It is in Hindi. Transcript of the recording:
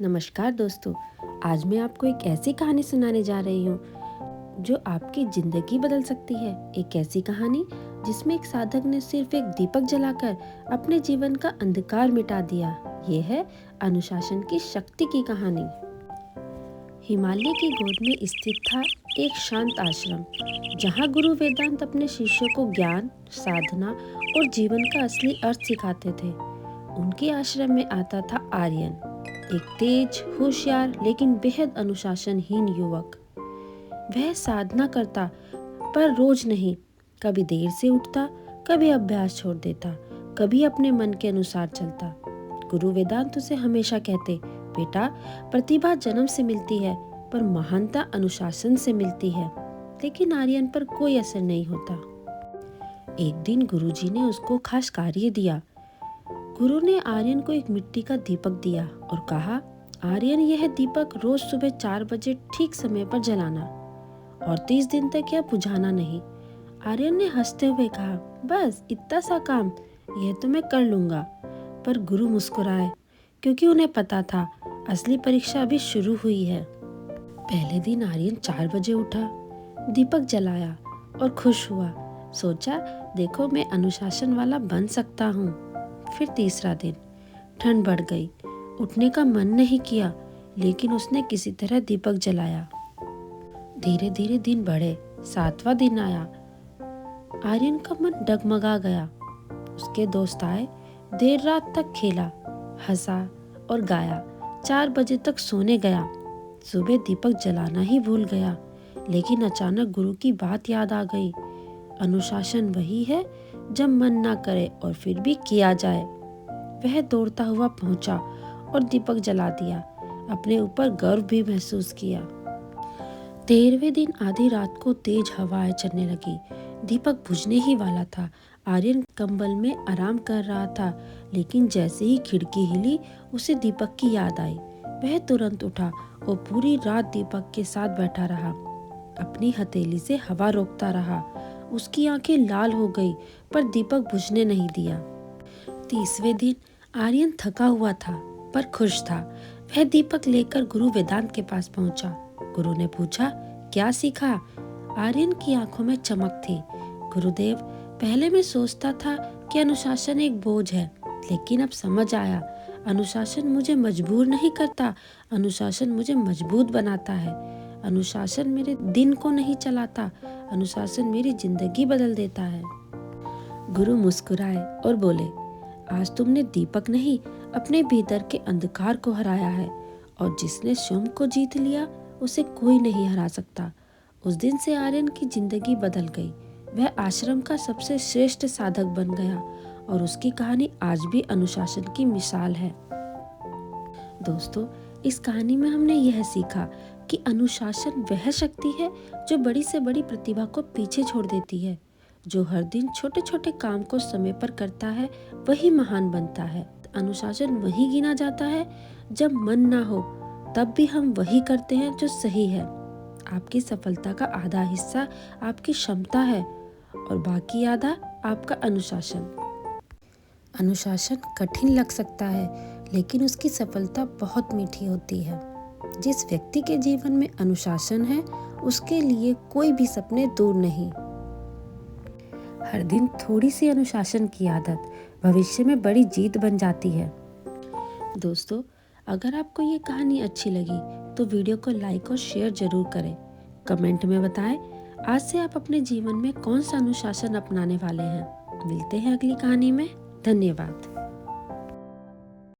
नमस्कार दोस्तों, आज मैं आपको एक ऐसी कहानी सुनाने जा रही हूँ जो आपकी जिंदगी बदल सकती है। एक ऐसी कहानी जिसमें एक साधक ने सिर्फ एक दीपक जलाकर अपने जीवन का अंधकार मिटा दिया। ये है अनुशासन की शक्ति की कहानी। हिमालय की गोद में स्थित था एक शांत आश्रम, जहाँ गुरु वेदांत अपने शिष्यों को ज्ञान, साधना और जीवन का असली अर्थ सिखाते थे। उनके आश्रम में आता था आर्यन, एक तेज, होशियार लेकिन बेहद अनुशासनहीन युवक। वह साधना करता, पर रोज नहीं। कभी देर से उठता, कभी अभ्यास छोड़ देता, कभी अपने मन के अनुसार चलता। गुरु वेदांत उसे हमेशा कहते, बेटा, प्रतिभा जन्म से मिलती है, पर महानता अनुशासन से मिलती है। लेकिन आर्यन पर कोई असर नहीं होता। एक दिन गुरुजी ने उसको खास कार्य दिया। गुरु ने आर्यन को एक मिट्टी का दीपक दिया और कहा, आर्यन, यह दीपक रोज सुबह 4 बजे ठीक समय पर जलाना और 30 दिन तक यह बुझाना नहीं। आर्यन ने हंसते हुए कहा, बस इतना सा काम, यह तो मैं कर लूंगा। पर गुरु मुस्कुराए, क्योंकि उन्हें पता था असली परीक्षा अभी शुरू हुई है। पहले दिन आर्यन 4 बजे उठा, दीपक जलाया और खुश हुआ। सोचा, देखो, मैं अनुशासन वाला बन सकता हूँ। फिर तीसरा दिन, ठंड बढ़ गई, उठने का मन नहीं किया, लेकिन उसने किसी तरह दीपक जलाया। धीरे धीरे दिन बढ़े, 7वां दिन आया। आर्यन का मन डगमगा गया। उसके दोस्त आए, देर रात तक खेला, हंसा और गाया। 4 बजे तक सोने गया। सुबह दीपक जलाना ही भूल गया, लेकिन अचानक गुरु की बात याद आ गई। अनुशासन वही है जब मन ना करे और फिर भी किया जाए। वह दौड़ता हुआ पहुंचा और दीपक जला दिया। अपने ऊपर गर्व भी महसूस किया। 13वें दिन आधी रात को तेज हवाएं चलने लगी। दीपक बुझने ही वाला था। आर्यन कंबल में आराम कर रहा था, लेकिन जैसे ही खिड़की हिली, उसे दीपक की याद आई। वह तुरंत उठा और पूरी रात दीपक के साथ बैठा रहा। अपनी हथेली से हवा रोकता रहा। उसकी आंखें लाल हो गई, पर दीपक बुझने नहीं दिया। 30वें दिन आर्यन थका हुआ था, पर खुश था। वह दीपक लेकर गुरु वेदांत के पास पहुंचा। गुरु ने पूछा, क्या सीखा? आर्यन की आंखों में चमक थी। गुरुदेव, पहले मैं सोचता था कि अनुशासन एक बोझ है, लेकिन अब समझ आया, अनुशासन मुझे मजबूर नहीं करता, अनुशासन मुझे मजबूत बनाता है। अनुशासन मेरे दिन को नहीं चलाता, अनुशासन मेरी जिंदगी बदल देता है। गुरु मुस्कुराए और बोले, आज तुमने दीपक नहीं, अपने भीतर के अंधकार को हराया है, और जिसने स्वयं को जीत लिया, उसे कोई नहीं हरा सकता। उस दिन से आर्यन की जिंदगी बदल गई। वह आश्रम का सबसे श्रेष्ठ साधक बन गया, और उसकी कहानी आज भी अनुशासन की मिसाल है। दोस्तों, इस कहानी में हमने यह सीखा कि अनुशासन वह शक्ति है जो बड़ी से बड़ी प्रतिभा को पीछे छोड़ देती है। जो हर दिन छोटे छोटे काम को समय पर करता है, वही महान बनता है। अनुशासन वही गिना जाता है जब मन ना हो, तब भी हम वही करते हैं जो सही है। आपकी सफलता का आधा हिस्सा आपकी क्षमता है, और बाकी आधा आपका अनुशासन। अनुशासन कठिन लग सकता है, लेकिन उसकी सफलता बहुत मीठी होती है। जिस व्यक्ति के जीवन में अनुशासन है, उसके लिए कोई भी सपने दूर नहीं। हर दिन थोड़ी सी अनुशासन की आदत भविष्य में बड़ी जीत बन जाती है। दोस्तों, अगर आपको ये कहानी अच्छी लगी तो वीडियो को लाइक और शेयर जरूर करें। कमेंट में बताएं, आज से आप अपने जीवन में कौन सा अनुशासन अपनाने वाले हैं। मिलते हैं अगली कहानी में। धन्यवाद।